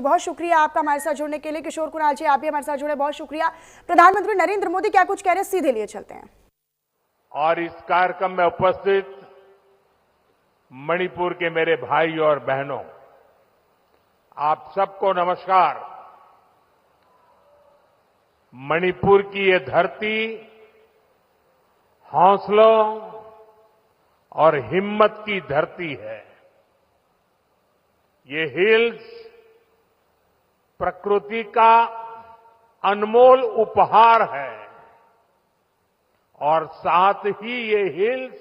बहुत शुक्रिया आपका हमारे साथ जुड़ने के लिए। किशोर कुणाल जी, आप भी हमारे साथ जुड़े, बहुत शुक्रिया। प्रधानमंत्री नरेंद्र मोदी क्या कुछ कह रहे हैं, सीधे लिए चलते हैं। और इस कार्यक्रम में उपस्थित मणिपुर के मेरे भाई और बहनों, आप सबको नमस्कार। मणिपुर की ये धरती हौसलों और हिम्मत की धरती है। ये हिल्स प्रकृति का अनमोल उपहार है और साथ ही ये हिल्स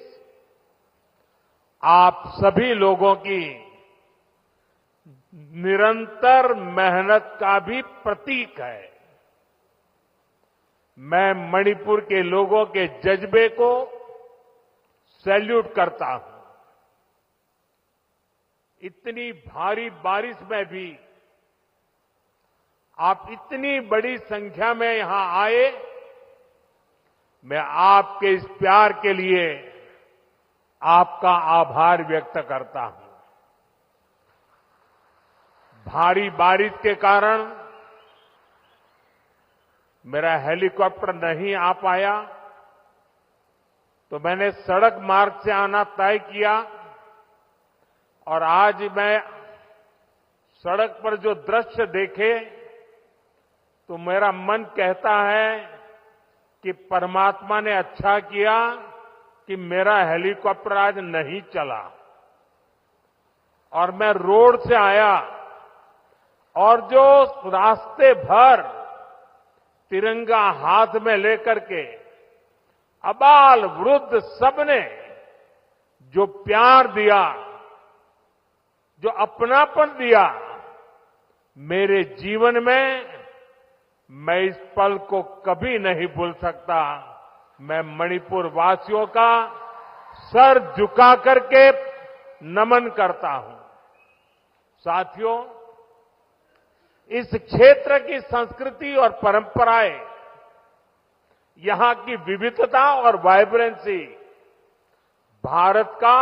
आप सभी लोगों की निरंतर मेहनत का भी प्रतीक है। मैं मणिपुर के लोगों के जज्बे को सैल्यूट करता हूं। इतनी भारी बारिश में भी आप इतनी बड़ी संख्या में यहां आए, मैं आपके इस प्यार के लिए आपका आभार व्यक्त करता हूं। भारी बारिश के कारण मेरा हेलीकॉप्टर नहीं आ पाया, तो मैंने सड़क मार्ग से आना तय किया और आज मैं सड़क पर जो दृश्य देखे तो मेरा मन कहता है कि परमात्मा ने अच्छा किया कि मेरा हेलीकॉप्टर आज नहीं चला और मैं रोड से आया और जो रास्ते भर तिरंगा हाथ में लेकर के अबाल वृद्ध सबने जो प्यार दिया, जो अपनापन दिया, मेरे जीवन में मैं इस पल को कभी नहीं भूल सकता। मैं मणिपुर वासियों का सर झुका करके नमन करता हूं। साथियों, इस क्षेत्र की संस्कृति और परंपराएं, यहां की विविधता और वाइब्रेंसी भारत का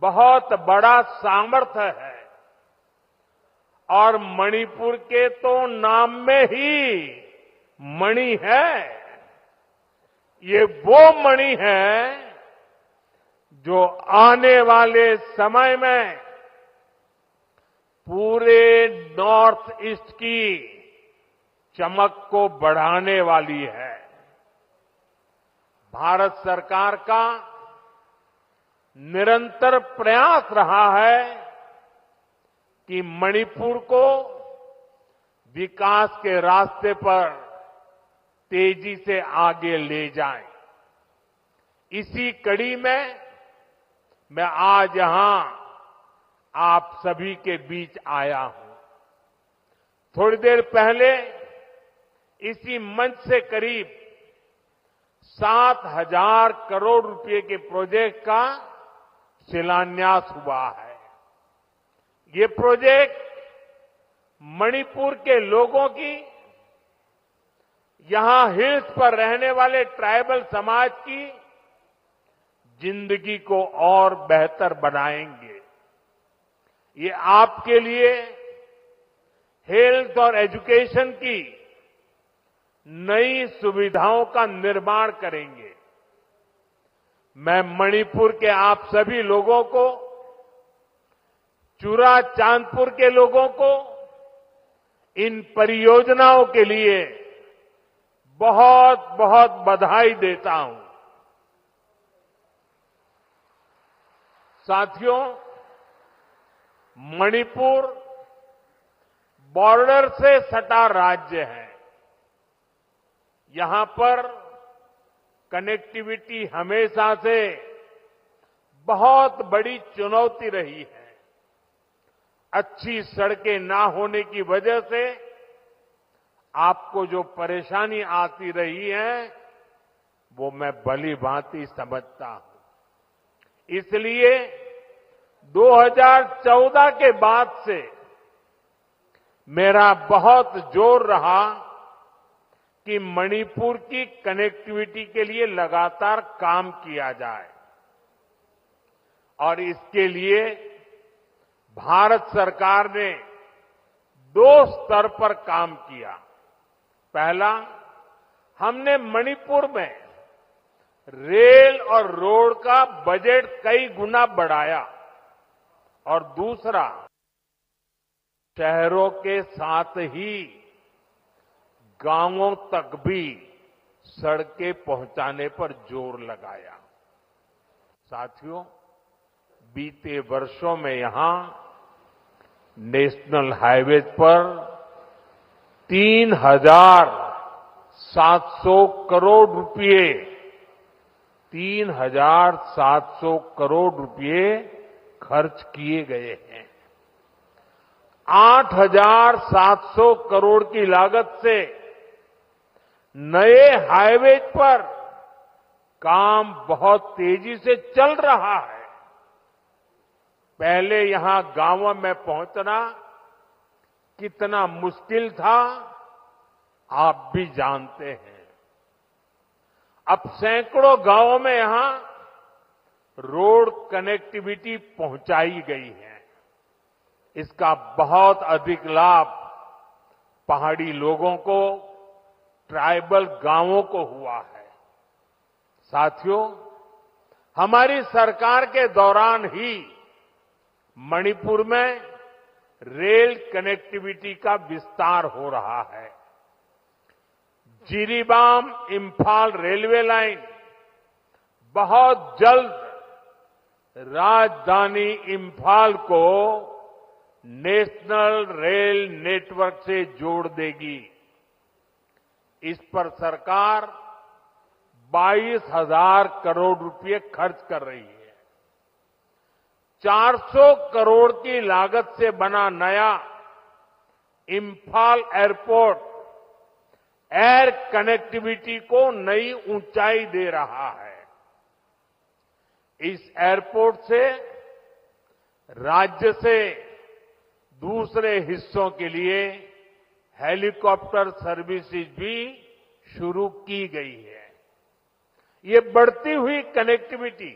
बहुत बड़ा सामर्थ्य है और मणिपुर के तो नाम में ही मणि है। ये वो मणि है जो आने वाले समय में पूरे नॉर्थ ईस्ट की चमक को बढ़ाने वाली है। भारत सरकार का निरंतर प्रयास रहा है कि मणिपुर को विकास के रास्ते पर तेजी से आगे ले जाएं। इसी कड़ी में मैं आज यहां आप सभी के बीच आया हूं। थोड़ी देर पहले इसी मंच से करीब 7,000 करोड़ रुपए के प्रोजेक्ट का शिलान्यास हुआ है। ये प्रोजेक्ट मणिपुर के लोगों की, यहां हिल्स पर रहने वाले ट्राइबल समाज की जिंदगी को और बेहतर बनाएंगे। ये आपके लिए हेल्थ और एजुकेशन की नई सुविधाओं का निर्माण करेंगे। मैं मणिपुर के आप सभी लोगों को, चुरा चांदपुर के लोगों को इन परियोजनाओं के लिए बहुत बहुत बधाई देता हूं। साथियों, मणिपुर बॉर्डर से सटा राज्य है। यहां पर कनेक्टिविटी हमेशा से बहुत बड़ी चुनौती रही है। अच्छी सड़कें ना होने की वजह से आपको जो परेशानी आती रही है, वो मैं भली भांति समझता हूं। इसलिए 2014 के बाद से मेरा बहुत जोर रहा कि मणिपुर की कनेक्टिविटी के लिए लगातार काम किया जाए और इसके लिए भारत सरकार ने दो स्तर पर काम किया। पहला, हमने मणिपुर में रेल और रोड का बजट कई गुना बढ़ाया और दूसरा, शहरों के साथ ही गांवों तक भी सड़कें पहुंचाने पर जोर लगाया। साथियों, बीते वर्षों में यहां नेशनल हाईवेज पर 3,700 करोड़ रुपए 3,700 करोड़ रुपए खर्च किए गए हैं। 8,700 करोड़ की लागत से नए हाईवेज पर काम बहुत तेजी से चल रहा है। पहले यहां गांवों में पहुंचना कितना मुश्किल था, आप भी जानते हैं। अब सैकड़ों गांवों में यहां रोड कनेक्टिविटी पहुंचाई गई है। इसका बहुत अधिक लाभ पहाड़ी लोगों को, ट्राइबल गांवों को हुआ है। साथियों, हमारी सरकार के दौरान ही मणिपुर में रेल कनेक्टिविटी का विस्तार हो रहा है। जिरीबाम इंफाल रेलवे लाइन बहुत जल्द राजधानी इंफाल को नेशनल रेल नेटवर्क से जोड़ देगी। इस पर सरकार 22,000 करोड़ रुपए खर्च कर रही है। 400 करोड़ की लागत से बना नया इंफाल एयरपोर्ट एयर कनेक्टिविटी को नई ऊंचाई दे रहा है। इस एयरपोर्ट से राज्य से दूसरे हिस्सों के लिए हेलीकॉप्टर सर्विसेज भी शुरू की गई है। ये बढ़ती हुई कनेक्टिविटी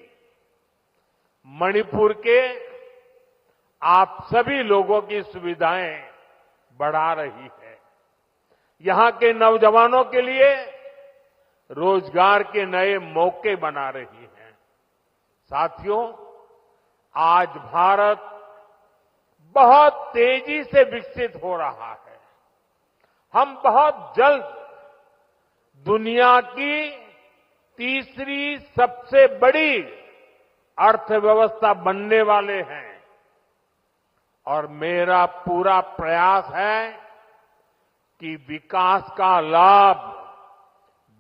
मणिपुर के आप सभी लोगों की सुविधाएं बढ़ा रही है। यहां के नौजवानों के लिए रोजगार के नए मौके बना रही है। साथियों, आज भारत बहुत तेजी से विकसित हो रहा है। हम बहुत जल्द दुनिया की तीसरी सबसे बड़ी अर्थव्यवस्था बनने वाले हैं और मेरा पूरा प्रयास है कि विकास का लाभ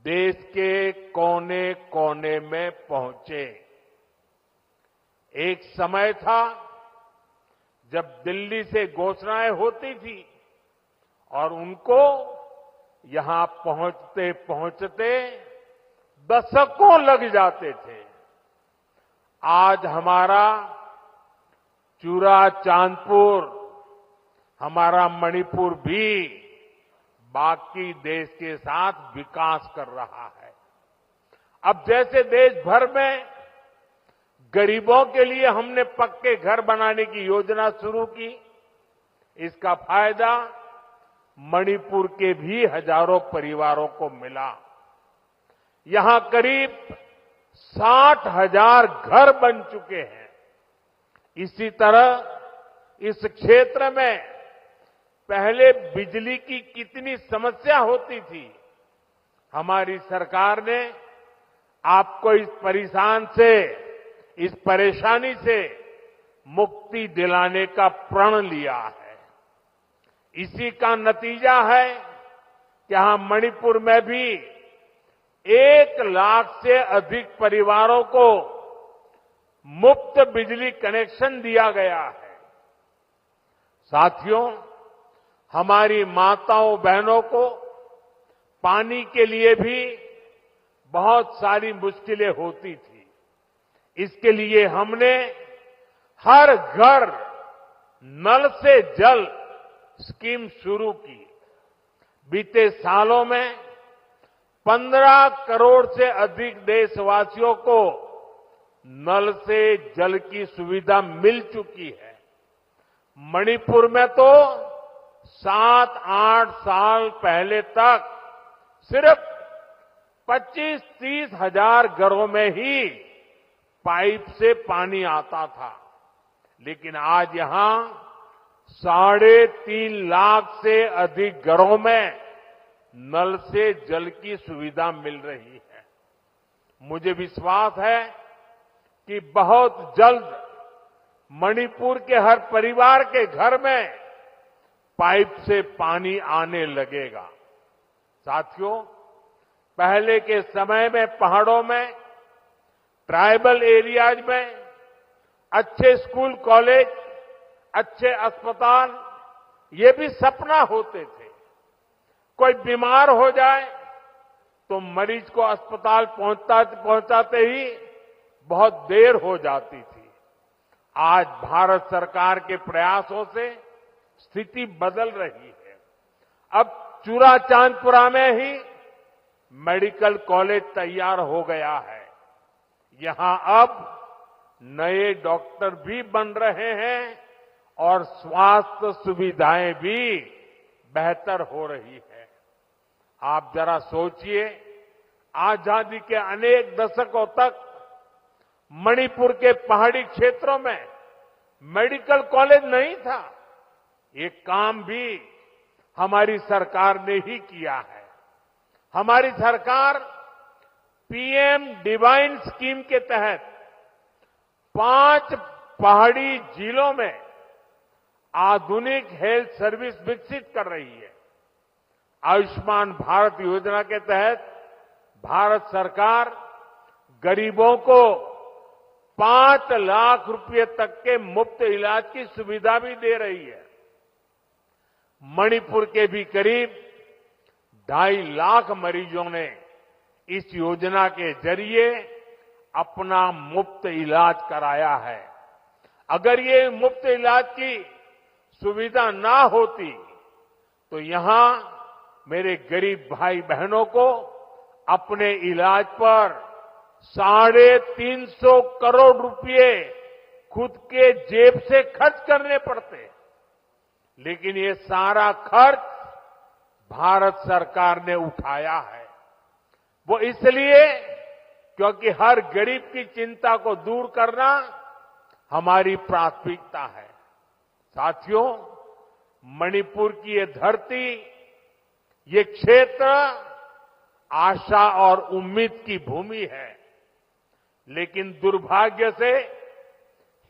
देश के कोने कोने में पहुंचे। एक समय था जब दिल्ली से घोषणाएं होती थी और उनको यहां पहुंचते पहुंचते दशकों लग जाते थे। आज हमारा चूरा चांदपुर, हमारा मणिपुर भी बाकी देश के साथ विकास कर रहा है। अब जैसे देश भर में गरीबों के लिए हमने पक्के घर बनाने की योजना शुरू की, इसका फायदा मणिपुर के भी हजारों परिवारों को मिला। यहां करीब 60,000 घर बन चुके हैं। इसी तरह इस क्षेत्र में पहले बिजली की कितनी समस्या होती थी, हमारी सरकार ने आपको इस परेशानी से मुक्ति दिलाने का प्रण लिया है। इसी का नतीजा है कि यहां मणिपुर में भी 1 लाख से अधिक परिवारों को मुफ्त बिजली कनेक्शन दिया गया है। साथियों, हमारी माताओं बहनों को पानी के लिए भी बहुत सारी मुश्किलें होती थी। इसके लिए हमने हर घर नल से जल स्कीम शुरू की। बीते सालों में 15 करोड़ से अधिक देशवासियों को नल से जल की सुविधा मिल चुकी है। मणिपुर में तो 7-8 साल पहले तक सिर्फ 25-30 हजार घरों में ही पाइप से पानी आता था, लेकिन आज यहां 3.5 लाख से अधिक घरों में नल से जल की सुविधा मिल रही है। मुझे विश्वास है कि बहुत जल्द मणिपुर के हर परिवार के घर में पाइप से पानी आने लगेगा। साथियों, पहले के समय में पहाड़ों में, ट्राइबल एरियाज में अच्छे स्कूल कॉलेज, अच्छे अस्पताल, ये भी सपना होते थे। कोई बीमार हो जाए तो मरीज को अस्पताल पहुंचाते ही बहुत देर हो जाती थी। आज भारत सरकार के प्रयासों से स्थिति बदल रही है। अब चूराचांदपुरा में ही मेडिकल कॉलेज तैयार हो गया है। यहां अब नए डॉक्टर भी बन रहे हैं और स्वास्थ्य सुविधाएं भी बेहतर हो रही है। आप जरा सोचिए, आजादी के अनेक दशकों तक मणिपुर के पहाड़ी क्षेत्रों में मेडिकल कॉलेज नहीं था। ये काम भी हमारी सरकार ने ही किया है। हमारी सरकार पीएम डिवाइन स्कीम के तहत 5 पहाड़ी जिलों में आधुनिक हेल्थ सर्विस विकसित कर रही है। आयुष्मान भारत योजना के तहत भारत सरकार गरीबों को 5 लाख रुपए तक के मुफ्त इलाज की सुविधा भी दे रही है। मणिपुर के भी करीब 2.5 लाख मरीजों ने इस योजना के जरिए अपना मुफ्त इलाज कराया है। अगर ये मुफ्त इलाज की सुविधा ना होती तो यहां मेरे गरीब भाई बहनों को अपने इलाज पर 350 करोड़ रुपए खुद के जेब से खर्च करने पड़ते। लेकिन ये सारा खर्च भारत सरकार ने उठाया है। वो इसलिए क्योंकि हर गरीब की चिंता को दूर करना हमारी प्राथमिकता है। साथियों, मणिपुर की ये धरती, ये क्षेत्र आशा और उम्मीद की भूमि है। लेकिन दुर्भाग्य से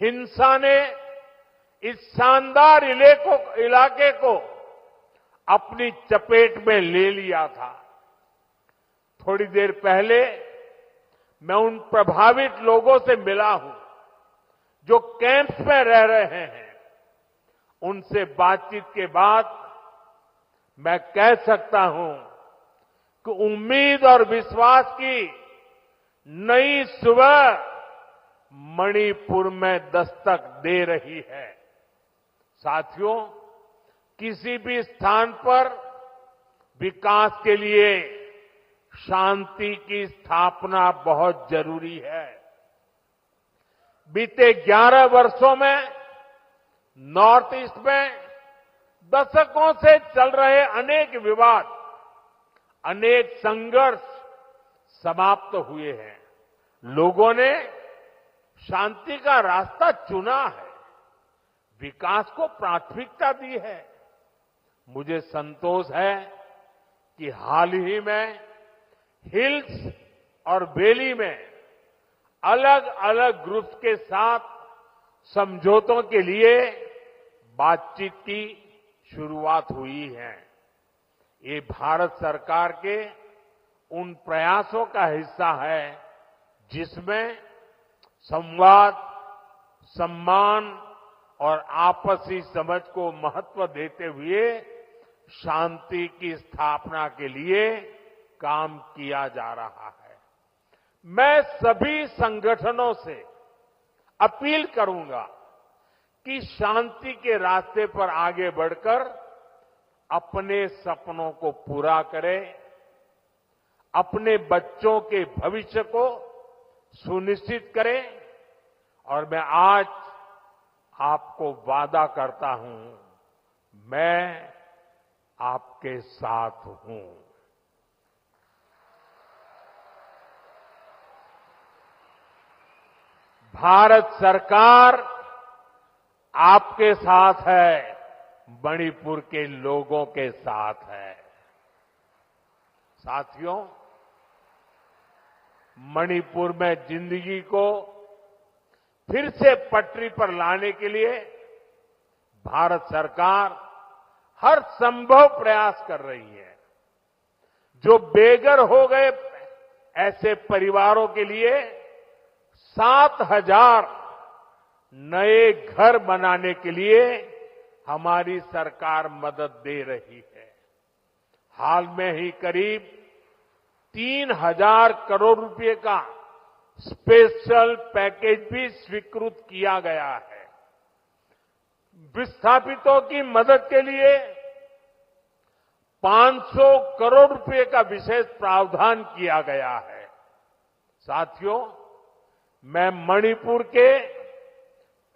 हिंसा ने इस शानदार इलाके को अपनी चपेट में ले लिया था। थोड़ी देर पहले मैं उन प्रभावित लोगों से मिला हूं जो कैंप्स में रह रहे हैं। उनसे बातचीत के बाद मैं कह सकता हूं कि उम्मीद और विश्वास की नई सुबह मणिपुर में दस्तक दे रही है। साथियों, किसी भी स्थान पर विकास के लिए शांति की स्थापना बहुत जरूरी है। बीते 11 वर्षों में नॉर्थ ईस्ट में दशकों से चल रहे अनेक विवाद, अनेक संघर्ष समाप्त हुए हैं। लोगों ने शांति का रास्ता चुना है, विकास को प्राथमिकता दी है। मुझे संतोष है कि हाल ही में हिल्स और वैली में अलग अलग ग्रुप्स के साथ समझौतों के लिए बातचीत की शुरुआत हुई है। ये भारत सरकार के उन प्रयासों का हिस्सा है जिसमें संवाद, सम्मान और आपसी समझ को महत्व देते हुए शांति की स्थापना के लिए काम किया जा रहा है। मैं सभी संगठनों से अपील करूंगा कि शांति के रास्ते पर आगे बढ़कर अपने सपनों को पूरा करें, अपने बच्चों के भविष्य को सुनिश्चित करें। और मैं आज आपको वादा करता हूं, मैं आपके साथ हूं। भारत सरकार आपके साथ है, मणिपुर के लोगों के साथ है। साथियों, मणिपुर में जिंदगी को फिर से पटरी पर लाने के लिए भारत सरकार हर संभव प्रयास कर रही है। जो बेघर हो गए ऐसे परिवारों के लिए 7,000 नए घर बनाने के लिए हमारी सरकार मदद दे रही है। हाल में ही करीब 3,000 करोड़ रुपए का स्पेशल पैकेज भी स्वीकृत किया गया है। विस्थापितों की मदद के लिए 500 करोड़ रुपए का विशेष प्रावधान किया गया है। साथियों, मैं मणिपुर के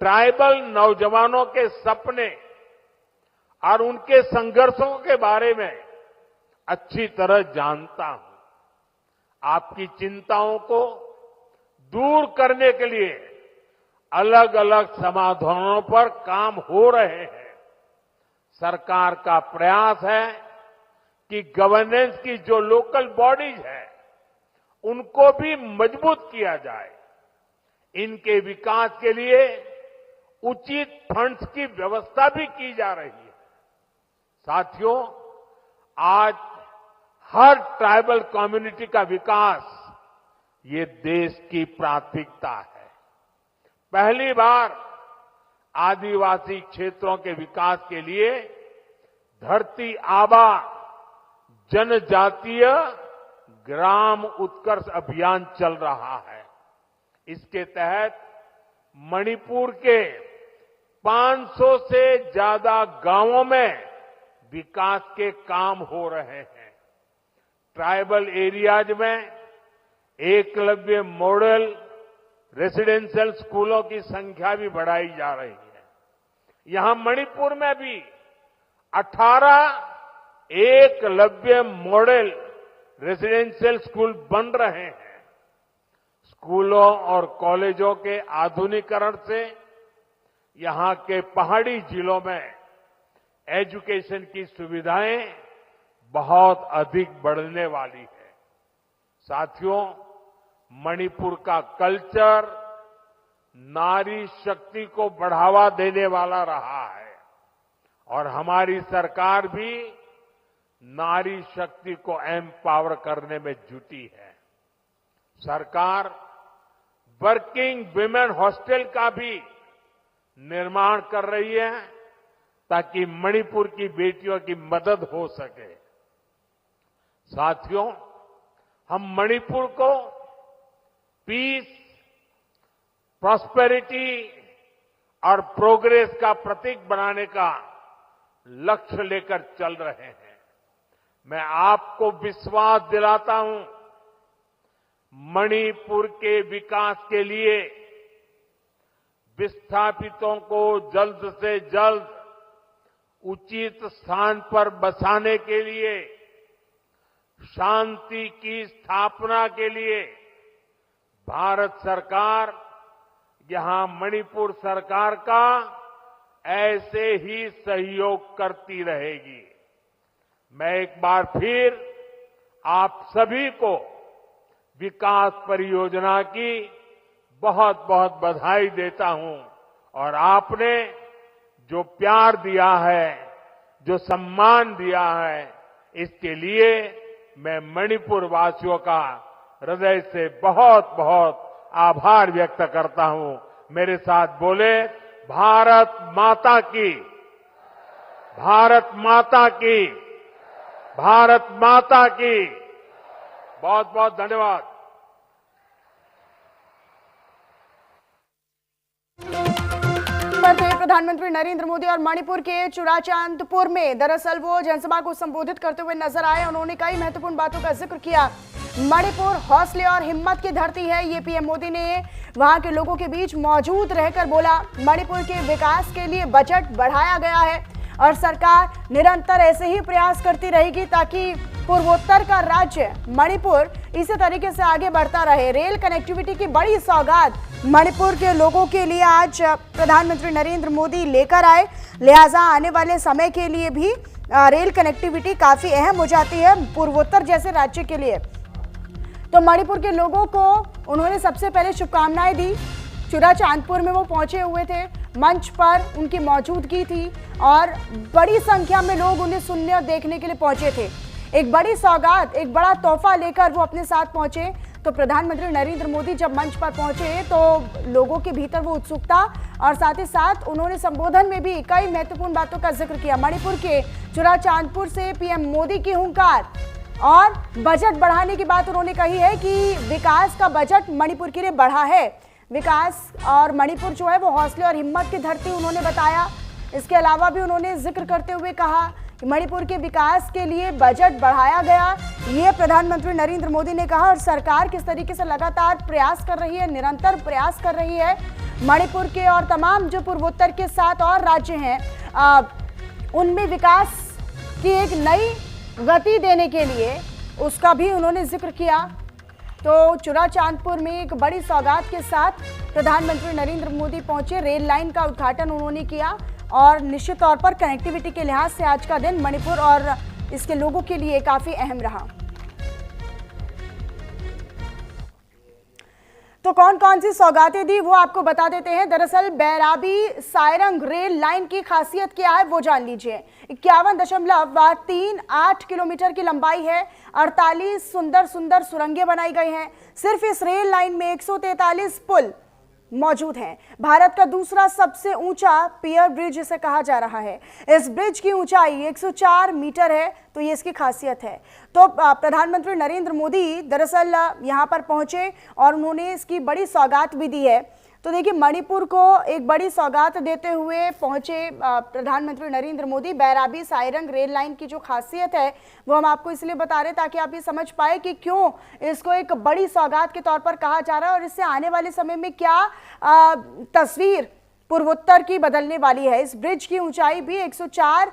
ट्राइबल नौजवानों के सपने और उनके संघर्षों के बारे में अच्छी तरह जानता हूं। आपकी चिंताओं को दूर करने के लिए अलग अलग समाधानों पर काम हो रहे हैं। सरकार का प्रयास है कि गवर्नेंस की जो लोकल बॉडीज है उनको भी मजबूत किया जाए। इनके विकास के लिए उचित फंड्स की व्यवस्था भी की जा रही है। साथियों, आज हर ट्राइबल कम्युनिटी का विकास ये देश की प्राथमिकता है। पहली बार आदिवासी क्षेत्रों के विकास के लिए धरती आबा जनजातीय ग्राम उत्कर्ष अभियान चल रहा है। इसके तहत मणिपुर के 500 से ज्यादा गांवों में विकास के काम हो रहे हैं। ट्राइबल एरियाज में एकलव्य मॉडल रेसिडेंशियल स्कूलों की संख्या भी बढ़ाई जा रही है। यहां मणिपुर में भी 18 एकलव्य मॉडल रेसिडेंशियल स्कूल बन रहे हैं। स्कूलों और कॉलेजों के आधुनिकीकरण से यहां के पहाड़ी जिलों में एजुकेशन की सुविधाएं बहुत अधिक बढ़ने वाली है। साथियों, मणिपुर का कल्चर नारी शक्ति को बढ़ावा देने वाला रहा है और हमारी सरकार भी नारी शक्ति को एम्पावर करने में जुटी है। सरकार वर्किंग विमेन हॉस्टल का भी निर्माण कर रही है ताकि मणिपुर की बेटियों की मदद हो सके। साथियों, हम मणिपुर को पीस, प्रॉस्पेरिटी और प्रोग्रेस का प्रतीक बनाने का लक्ष्य लेकर चल रहे हैं। मैं आपको विश्वास दिलाता हूं, मणिपुर के विकास के लिए विस्थापितों को जल्द से जल्द उचित स्थान पर बसाने के लिए, शांति की स्थापना के लिए भारत सरकार यहां मणिपुर सरकार का ऐसे ही सहयोग करती रहेगी। मैं एक बार फिर आप सभी को विकास परियोजना की बहुत बहुत बधाई देता हूं और आपने जो प्यार दिया है, जो सम्मान दिया है, इसके लिए मैं मणिपुर वासियों का हृदय से बहुत बहुत आभार व्यक्त करता हूं। मेरे साथ बोले, भारत माता की, भारत माता की, भारत माता की। बहुत बहुत धन्यवाद। प्रधानमंत्री नरेंद्र मोदी और मणिपुर के चुराचांदपुर में दरअसल वो जनसभा को संबोधित करते हुए नजर आए। उन्होंने कई महत्वपूर्ण बातों का जिक्र किया। मणिपुर हौसले और हिम्मत की धरती है, ये पीएम मोदी ने वहां के लोगों के बीच मौजूद रहकर बोला। मणिपुर के विकास के लिए बजट बढ़ाया गया है। और सरकार निरंतर ऐसे ही प्रयास करती रहेगी ताकि पूर्वोत्तर का राज्य मणिपुर इसी तरीके से आगे बढ़ता रहे। रेल कनेक्टिविटी की बड़ी सौगात मणिपुर के लोगों के लिए आज प्रधानमंत्री नरेंद्र मोदी लेकर आए, लिहाजा आने वाले समय के लिए भी रेल कनेक्टिविटी काफी अहम हो जाती है पूर्वोत्तर जैसे राज्य के लिए। तो मणिपुर के लोगों को उन्होंने सबसे पहले शुभकामनाएं दी। चुराचांदपुर में वो पहुंचे हुए थे, मंच पर उनकी मौजूदगी थी और बड़ी संख्या में लोग उन्हें सुनने और देखने के लिए पहुंचे थे। एक बड़ी सौगात, एक बड़ा तोहफा लेकर वो अपने साथ पहुंचे। तो प्रधानमंत्री नरेंद्र मोदी जब मंच पर पहुंचे तो लोगों के भीतर वो उत्सुकता और साथ ही साथ उन्होंने संबोधन में भी कई महत्वपूर्ण बातों का जिक्र किया। मणिपुर के चुराचांदपुर से पीएम मोदी की हुंकार और बजट बढ़ाने की बात उन्होंने कही है कि विकास का बजट मणिपुर के लिए बढ़ा है। विकास और मणिपुर जो है वो हौसले और हिम्मत की धरती उन्होंने बताया। इसके अलावा भी उन्होंने जिक्र करते हुए कहा कि मणिपुर के विकास के लिए बजट बढ़ाया गया। ये प्रधानमंत्री नरेंद्र मोदी ने कहा और सरकार किस तरीके से लगातार प्रयास कर रही है, निरंतर प्रयास कर रही है। मणिपुर के और तमाम जो पूर्वोत्तर के 7 और राज्य हैं उनमें विकास की एक नई गति देने के लिए उसका भी उन्होंने जिक्र किया। तो चुराचांदपुर में एक बड़ी सौगात के साथ प्रधानमंत्री नरेंद्र मोदी पहुंचे। रेल लाइन का उद्घाटन उन्होंने किया और निश्चित तौर पर कनेक्टिविटी के लिहाज से आज का दिन मणिपुर और इसके लोगों के लिए काफी अहम रहा। तो कौन कौन सी सौगातें दी वो आपको बता देते हैं। दरअसल बैराबी सायरंग रेल लाइन की खासियत क्या है वो जान लीजिए। 51.38 किलोमीटर की लंबाई है, 48 सुंदर सुंदर सुरंगें बनाई गई हैं। सिर्फ इस रेल लाइन में 143 पुल मौजूद हैं। भारत का दूसरा सबसे ऊंचा पियर ब्रिज इसे कहा जा रहा है। इस ब्रिज की ऊंचाई 104 मीटर है, तो ये इसकी खासियत है। तो प्रधानमंत्री नरेंद्र मोदी दरअसल यहां पर पहुंचे और उन्होंने इसकी बड़ी सौगात भी दी है। तो देखिए मणिपुर को एक बड़ी सौगात देते हुए पहुंचे प्रधानमंत्री नरेंद्र मोदी। बैराबी सायरंग रेल लाइन की जो खासियत है वो हम आपको इसलिए बता रहे हैं ताकि आप ये समझ पाए कि क्यों इसको एक बड़ी सौगात के तौर पर कहा जा रहा है और इससे आने वाले समय में क्या तस्वीर पूर्वोत्तर की बदलने वाली है। इस ब्रिज की ऊंचाई भी 104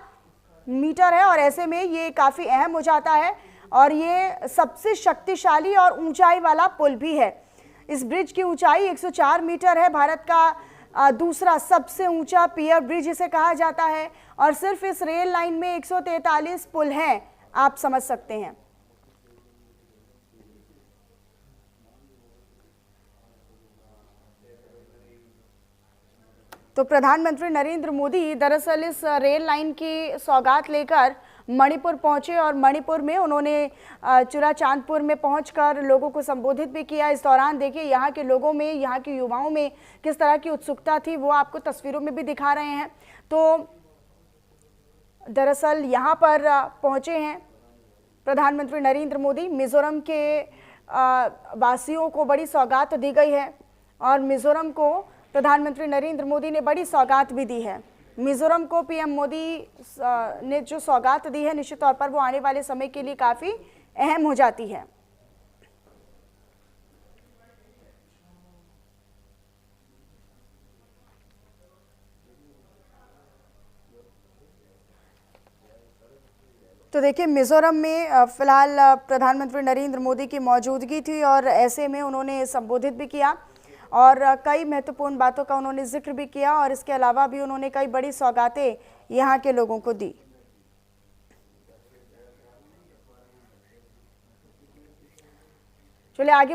मीटर है और ऐसे में ये काफी अहम हो जाता है और ये सबसे शक्तिशाली और ऊंचाई वाला पुल भी है। इस ब्रिज की ऊंचाई 104 मीटर है। भारत का दूसरा सबसे ऊंचा पियर ब्रिज इसे कहा जाता है और सिर्फ इस रेल लाइन में 143 पुल हैं, आप समझ सकते हैं। तो प्रधानमंत्री नरेंद्र मोदी दरअसल इस रेल लाइन की सौगात लेकर मणिपुर पहुंचे और मणिपुर में उन्होंने चुराचांदपुर में पहुंचकर लोगों को संबोधित भी किया। इस दौरान देखिए यहाँ के लोगों में, यहाँ के युवाओं में किस तरह की उत्सुकता थी वो आपको तस्वीरों में भी दिखा रहे हैं। तो दरअसल यहाँ पर पहुंचे हैं प्रधानमंत्री नरेंद्र मोदी। मिजोरम के वासियों को बड़ी सौगात दी गई है और मिजोरम को प्रधानमंत्री नरेंद्र मोदी ने बड़ी सौगात भी दी है। मिजोरम को पीएम मोदी ने जो सौगात दी है निश्चित तौर पर वो आने वाले समय के लिए काफी अहम हो जाती है। तो देखिए मिजोरम में फिलहाल प्रधानमंत्री नरेंद्र मोदी की मौजूदगी थी और ऐसे में उन्होंने संबोधित भी किया और कई महत्वपूर्ण बातों का उन्होंने जिक्र भी किया और इसके अलावा भी उन्होंने कई बड़ी सौगातें यहाँ के लोगों को दी। चलिए आगे